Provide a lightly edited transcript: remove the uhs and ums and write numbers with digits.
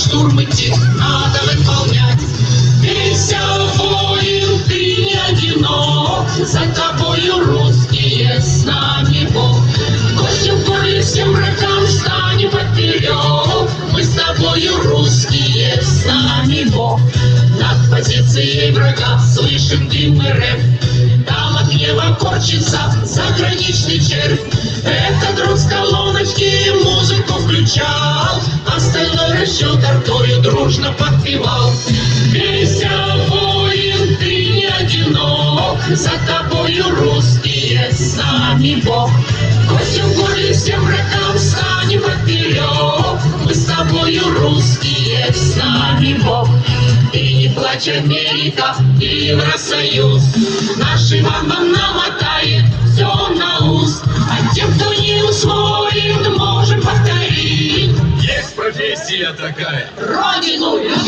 штурм идти, надо выполнять. Веся, воин, ты не одинок, за тобою русские, с нами Бог. Гостю в горле всем врагам встанем поперек, мы с тобою русские, с нами Бог. Над позицией врага слышим дым и рэп, там от гнева корчится заграничный червь. Это друг с колоночки музыку включал, остальной расчет артою дружно подпевал. Веся, воин, ты не одинок, за тобою русские, с нами Бог. Гостю в горле всем врагам встанем поперек, мы с тобою русские, с нами Бог. И не плачь, Америка, и Евросоюз, наш Иван вам намотает все на ус. А тем, кто не усвоит, можем повторить. Есть профессия такая. Родину любить.